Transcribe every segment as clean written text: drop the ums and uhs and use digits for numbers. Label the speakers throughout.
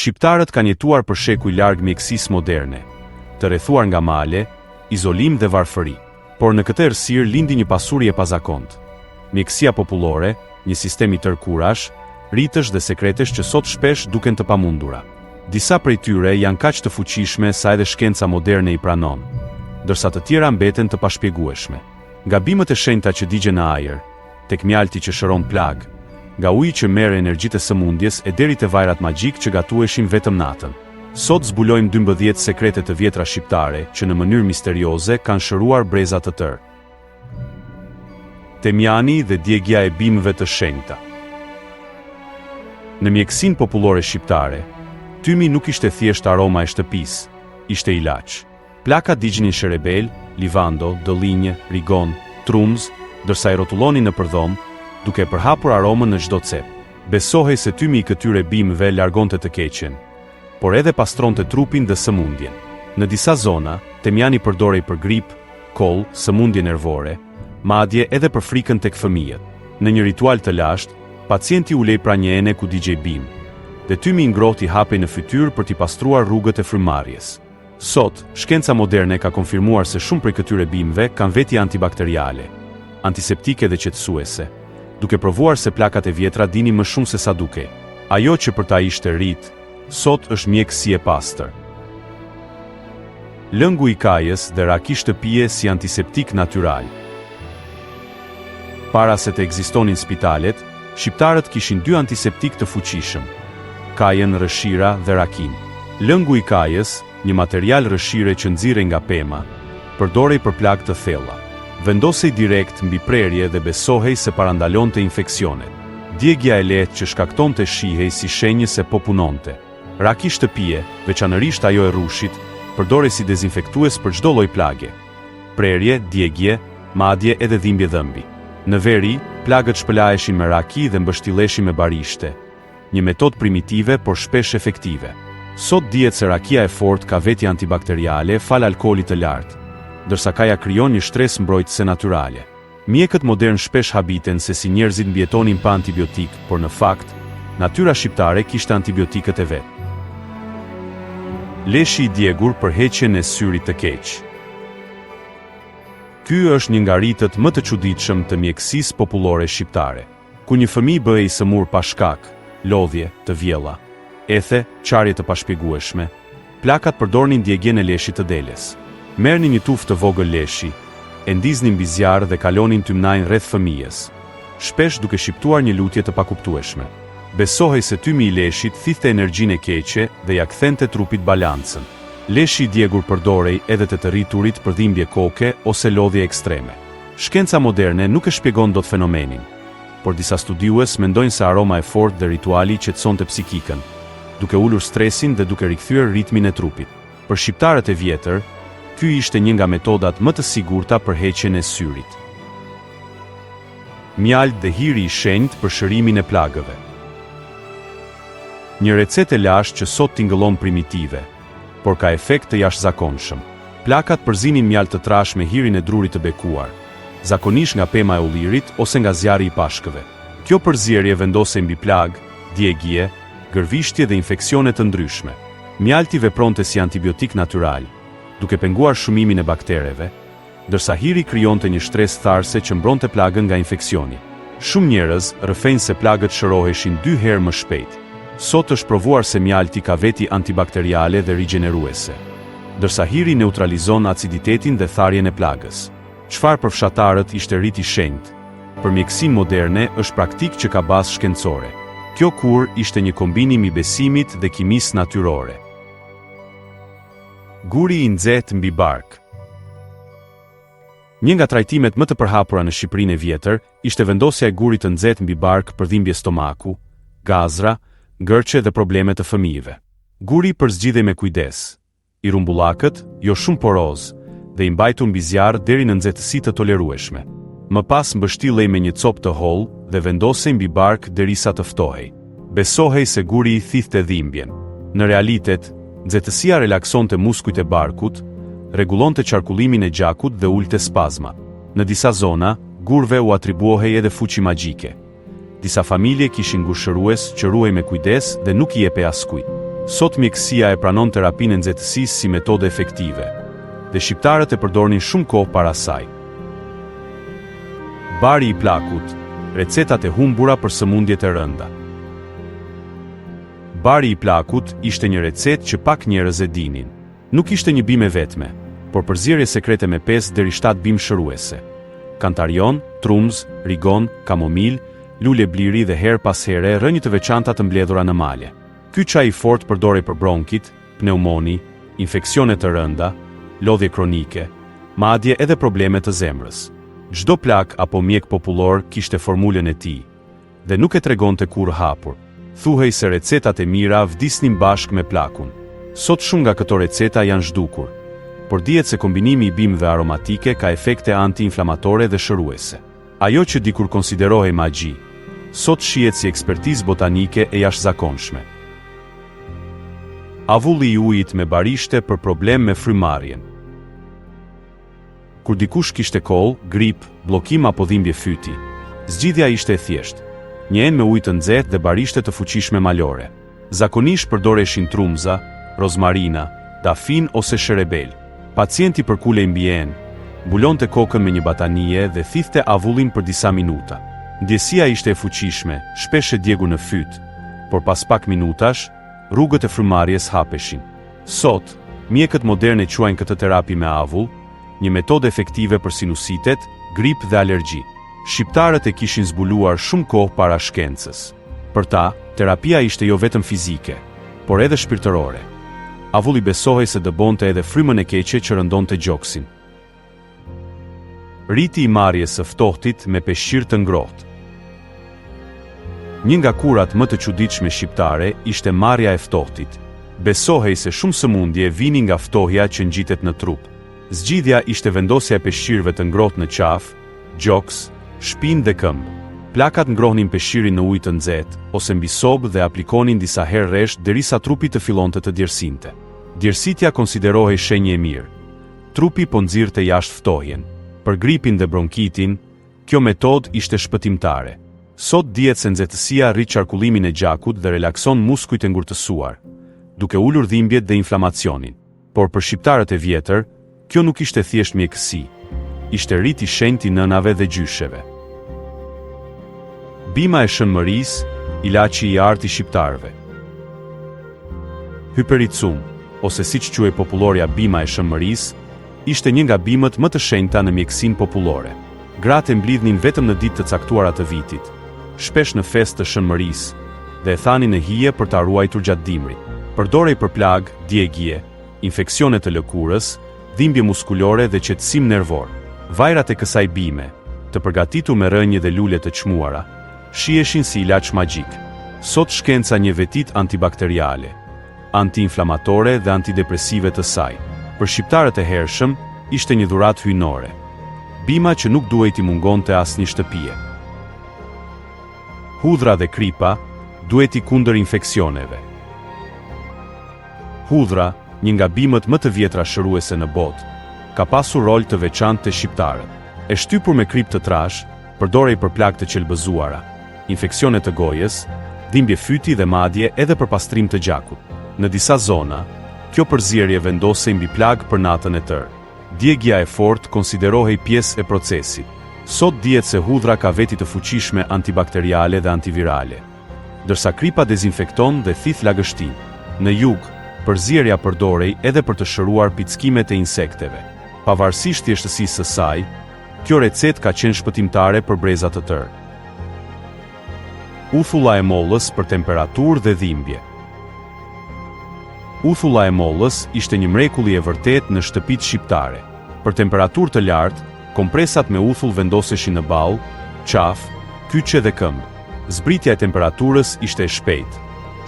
Speaker 1: Shqiptarët kanë jetuar për shekuj larg mjekësisë moderne, të rrethuar nga male, izolim dhe varfëri. Por në këtë errësirë lindi një pasuri e pazakontë. Mjekësia popullore, një sistem i tërkurash, ritësh dhe sekretesh që sot shpesh duken të pamundura. Disa prej tyre janë kaq të fuqishme sa edhe shkenca moderne i pranon, ndërsa të tjera mbeten të pashpjegueshme. Nga bimët e shenjta që digjen në ajër, tek mjalti që shëron plag, nga uji që merr energjitë e sëmundjes e deri te vajrat magjik që gatuheshin vetëm natën. Sot zbulojmë 12 sekrete të vjetra shqiptare që në mënyrë misterioze kanë shëruar breza të tërë. Temjani dhe djegja e bimëve të shenjta. Në mjekësinë popullore shqiptare, tymi nuk ishte thjesht aroma e shtëpisë, ishte ilaç. Plaka digjenin sherebel, livando, dëllinje, rigon, trumz, ndërsa i rrotullonin në përdhom, duke përhapur aromën në çdo cep. Besohej se tymi i këtyre bimëve largonte të keqen, por edhe pastronte trupin dhe sëmundjen. Në disa zona, temjani përdorej për grip, koll, sëmundje nervore, madje edhe për frikën tek fëmijët. Në një ritual të lashtë, pacienti ulej pra një ene ku digjej bim, dhe tymi i ngrohtë i hapej në fytyrë për t'i pastruar rrugët e frymëmarrjes. Sot, shkenca moderne ka konfirmuar se shumë prej këtyre bimëve kanë veti antibakteriale, antiseptike dhe qetësuese, duke provuar se plakat e vjetra dinin më shumë se sa dukej. Ajo që për ta ishte rit, sot është mjekësi e pastër. Lëngu i kajës dhe raki shtëpie si antiseptik natyral. Para se të ekzistonin spitalet, shqiptarët kishin dy antiseptik të fuqishëm: kajën, rëshira dhe rakin. Lëngu i kajës, një material rëshire që nxirrej nga pema, përdorej për plagë të thella. Vendosej direkt mbi prerje dhe besohej se parandalonte infeksionet. Djegja e lehtë që shkaktonte shihej si shenjë se po punonte. Raki shtëpie, veçanërisht ajo e rrushit, përdorej si dezinfektues për çdo lloj plagë. Prerje, djegje, madje edhe dhimbje dhëmbi. Në veri, plagët shpëlaeshin me raki dhe mbështilleshin me barishte, një metodë primitive por shpesh efektive. Sot dihet se rakia e fortë ka veti antibakteriale fal alkoolit të lartë, ndërsa kaja krijon një shtresë mbrojtëse natyrale. Mjekët modern shpesh habiten se si njerëzit mbjetonin pa antibiotik, por në fakt, natyra shqiptare kishte antibiotikët e vet. Leshi i djegur për heqjen e syrit të keq. Ky është një nga ritët më të çuditshëm të mjekësisë popullore shqiptare. Ku një fëmijë bëhej i sëmur pa shkak, lodhje, të vjella, ethe, çarje të pashpjegueshme, plakat përdornin djegjen e leshit të deles. Merrnin një tufë të vogël leshi, e ndiznin mbi zjarr dhe kalonin tymnajn rreth fëmijës, shpesh duke shqiptuar një lutje të pakuptueshme. Besohej se tymi i leshit thithte energjinë e keqe dhe ja kthente trupit balancën. Leshi i djegur përdorej edhe të rriturit për dhimbje koke ose lodhje ekstreme. Shkenca moderne nuk e shpjegon dot fenomenin, por disa studiues mendojnë se aroma e fortë dhe rituali qetësonte psikikën, duke ulur stresin dhe duke rikthyer ritmin e trupit. Për shqiptarët e vjetër, ky ishte një nga metodat më të sigurta për heqjen e syrit. Mjalt dhe hiri i shenjtë për shërimin e plagëve. Një recetë e lashtë që sot tingëllon primitive, por ka efekt të jashtëzakonshëm. Plakat përzinin mjalt të trash me hirin e drurit të bekuar, zakonisht nga pema e ullirit ose nga zjarri i pashkëve. Kjo përzierje vendosej mbi plag, djegje, gërvishtje dhe infeksione të ndryshme. Mjalti vepronte si antibiotik natyral, duke penguar shumimin e baktereve, ndërsa hiri krijonte një shtresë tharëse që mbronte plagën nga infeksioni. Shumë njerëz rrëfejnë se plagët shëroheshin 2 herë më shpejt. Sot është provuar se mjalti ka veti antibakteriale dhe rigjeneruese, ndërsa hiri neutralizon aciditetin dhe tharjen e plagës. Çfarë për fshatarët ishte riti i shenjtë, për mjekësinë moderne është praktik që ka bazë shkencore. Kjo kur ishte një kombinim i besimit dhe kimisë natyrore. Guri i nxehtë mbi bark. Një nga trajtimet më të përhapura në Shqipërinë e vjetër ishte vendosja e gurit të nxehtë mbi bark për dhimbje stomaku, gazra, ngërçe dhe probleme të fëmijëve. Guri përzgjidhej me kujdes, i rumbullakët, jo shumë poroz, dhe i mbajtur mbi zjarr deri në nxehtësi të tolerueshme. Më pas mbështillej me një copë të hollë dhe vendosej mbi bark derisa të ftohej. Besohej se guri i thithte dhimbjen. Në realitet, nxehtësia relaksonte muskujt e barkut, rregullonte qarkullimin e gjakut dhe ulte spazma. Në disa zona, gurve u atribuohej edhe fuqi magjike. Disa familje kishin ngushërues që ruhej me kujdes dhe nuk i jepej askujt. Sot mjekësia e pranon terapinë e nxehtësisë si metodë efektive, dhe shqiptarët e përdornin shumë kohë para saj. Bari i plakut, recetat e humbura për sëmundjet e rënda. Bari i plakut ishte një recetë që pak njerëz e dinin. Nuk ishte një bimë vetme, por përzierje sekrete me 5 deri 7 bimë shëruese. Kantarion, trumz, rigon, kamomil, lule bliri dhe her pas here rënjë të veçanta të mbledhura në male. Ky çaj i fortë përdorej për bronkit, pneumoni, infeksione të rënda, lodhje kronike, madje edhe probleme të zemrës. Çdo plak apo mjek popullor kishte formulën e tij, dhe nuk e tregonte kurrë hapur. Thuhej se recetat e mira vdisnin bashkë me plakun. Sot shumë nga këto receta janë zhdukur, por dihet se kombinimi i bimëve aromatike ka efekte anti-inflamatore dhe shëruese. Ajo që dikur konsiderohej magji, sot shihet si ekspertizë botanike e jashtëzakonshme. Avulli i ujit me barishte për problem me frymarrjen. Kur dikush kishte koll, grip, bllokim apo dhimbje fyti, zgjidhja ishte e thjeshtë: një enë me ujë të nxehtë dhe barishte të fuqishme malore. Zakonisht përdoreshin trumza, rozmarina, dafin ose sherebel. Pacienti përkulej mbi enë, mbulonte kokën me një batanie dhe thithte avullin për disa minuta. Ndjesia ishte e fuqishme, shpesh e djegur në fyt, por pas pak minutash, rrugët e frymarrjes hapeshin. Sot, mjekët moderne quajnë këtë terapi me avull, një metodë efektive për sinusitet, grip dhe alergji. Shqiptarët e kishin zbuluar shumë kohë para shkencës. Për ta, terapia ishte jo vetëm fizike, por edhe shpirtërore. Avulli besohej se dëbonte edhe frymën e keqe që rëndonte gjoksin. Riti i marrjes së ftohtit me peshqir të ngrohtë. Një nga kurat më të çuditshme shqiptare ishte marrja e ftohtit. Besohej se shumë sëmundje vinin nga ftohja që ngjitet në trup. Zgjidhja ishte vendosja e peshqirëve të ngrohtë në qafë, gjoks, shpinë dhe këmbë. Plakat ngrohnin peshqirin në ujë të nxehtë ose mbi sobë dhe aplikonin disa herë rresht derisa trupi të fillonte të djersinte. Djersitja konsiderohej shenjë e mirë. Trupi po nxirrte jashtë ftohjen. Për gripin dhe bronkitin, kjo metodë ishte shpëtimtare. Sot dihet se nxehtësia rrit qarkullimin e gjakut dhe relakson muskujt e ngurtësuar, duke ulur dhimbjet dhe inflamacionin. Por për shqiptarët e vjetër, kjo nuk ishte thjesht mjekësi, ishte rrit i shenjtë i nënave dhe gjysheve. Bima e shënmërisë, ilaçi i artë i shqiptarëve. Hypericum, ose siç quhej popullorja bima e shënmërisë, ishte një nga bimët më të shenjta në mjekësinë popullore. Gratë e mblidhnin vetëm në ditë të caktuara të vitit, shpesh në festë të shënmërisë, dhe e thanin në hije për ta ruajtur gjatë dimrit. Përdorej për plag, djegje, infeksione të lëkurës, dhimbje muskulore dhe qetësim nervor. Vajrat e kësaj bime, të përgatitur me rënje dhe lule të çmuara, shiheshin si ilaç magjik. Sot shkenca një vetit antibakteriale, antiinflamatore dhe antidepresive të saj. Për shqiptarët e hershëm, ishte një dhuratë hyjnore. Bima që nuk duhej t'i mungonte asnjë shtëpie. Hudhra dhe kripa, duheti kundër infeksioneve. Hudhra, një nga bimët më të vjetra shëruese në botë, ka pasur rol të veçantë te shqiptarët. E shtypur me krip të trash, përdorej për plagë të qelbëzuara, infeksione të gojës, dhimbje fyti dhe madje edhe për pastrim të gjakut. Në disa zona, kjo përzierje vendosej mbi plagë për natën e tërë. Djegja e fortë konsiderohej pjesë e procesit. Sot dihet se hudhra ka veti të fuqishme antibakteriale dhe antivirale, ndërsa kripa dezinfekton dhe thith lagështin. Në jug, përzierja përdorej edhe për të shëruar pickimet e insekteve. Pavarësisht thjeshtësisë së saj, kjo recetë ka qenë shpëtimtare për breza të tërë. Uthulla e mollës për temperaturë dhe dhimbje. Uthulla e mollës ishte një mrekulli e vërtet në shtëpitë shqiptare. Për temperaturë të lartë, kompresat me uthull vendoseshin në ball, qafë, kyçe dhe këmbë. Zbritja e temperaturës ishte e shpejtë,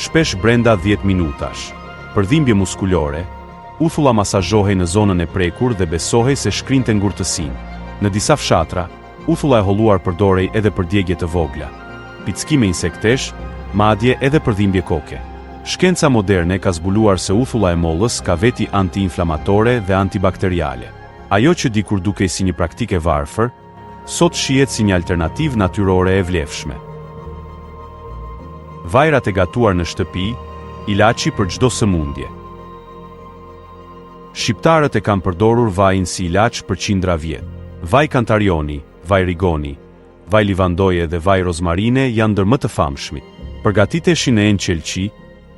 Speaker 1: shpesh brenda 10 minutash. Për dhimbje muskulore, uthulla masazhohej në zonën e prekur dhe besohej se shkrinte ngurtësinë. Në disa fshatra, uthulla e holluar përdorej edhe për djegje të vogla, pickime insektesh, madje edhe për dhimbje koke. Shkenca moderne ka zbuluar se uthulla e mollës ka veti antiinflamatore dhe antibakteriale. Ajo që dikur dukej si një praktikë e varfër, sot shihet si një alternativë natyrore e vlefshme. Vajrat e gatuar në shtëpi, ilaçi për çdo sëmundje. Shqiptarët e kanë përdorur vajin si ilaç për qindra vjet. Vaj kantarioni, vaj rigoni, vaj livandoje dhe vaj rozmarine janë ndër më të famshmit. Përgatiteshin në enë qelçi,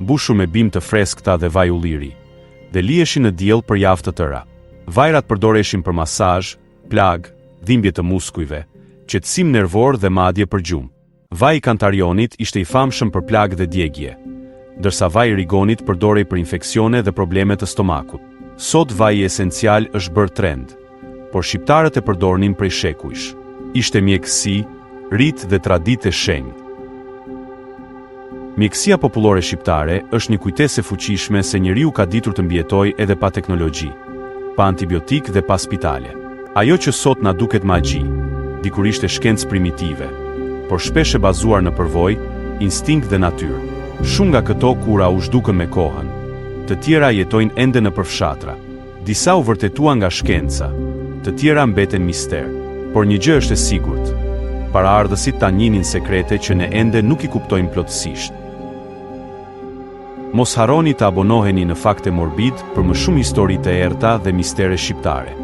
Speaker 1: mbushur me bim të freskëta dhe vaj ulliri, dhe liheshin në diell për javë të tëra. Vajrat përdoreshin për masazh, plag, dhimbje të muskujve, qetësim nervor dhe madje për gjumë. Vaji i kantarionit ishte i famshëm për plagë dhe djegje, ndërsa vaji i rigonit përdorej për infeksione dhe probleme të stomakut. Sot vaji esencial është bërë trend, por shqiptarët e përdornin prej shekujsh. Ishte mjekësi, rit dhe traditë e shenjtë. Mjekësia popullore shqiptare është një kujtesë e fuqishme se njeriu ka ditur të mbijetojë edhe pa teknologji, pa antibiotik dhe pa spitale. Ajo që sot na duket magji, dikur ishte shkencë primitive, por shpesh e bazuar në përvojë, instinkt dhe natyrë. Shumë nga këto kura u zhdukën me kohën, të tjera jetojnë ende në përfshatra. Disa u vërtetuan nga shkenca, të tjera mbeten mister, por një gjë është e sigurt: paraardhësit ta njihnin sekrete që ne ende nuk i kuptojmë plotësisht. Mos harroni të abonoheni në Fakte Morbid për më shumë histori të errta dhe mistere shqiptare.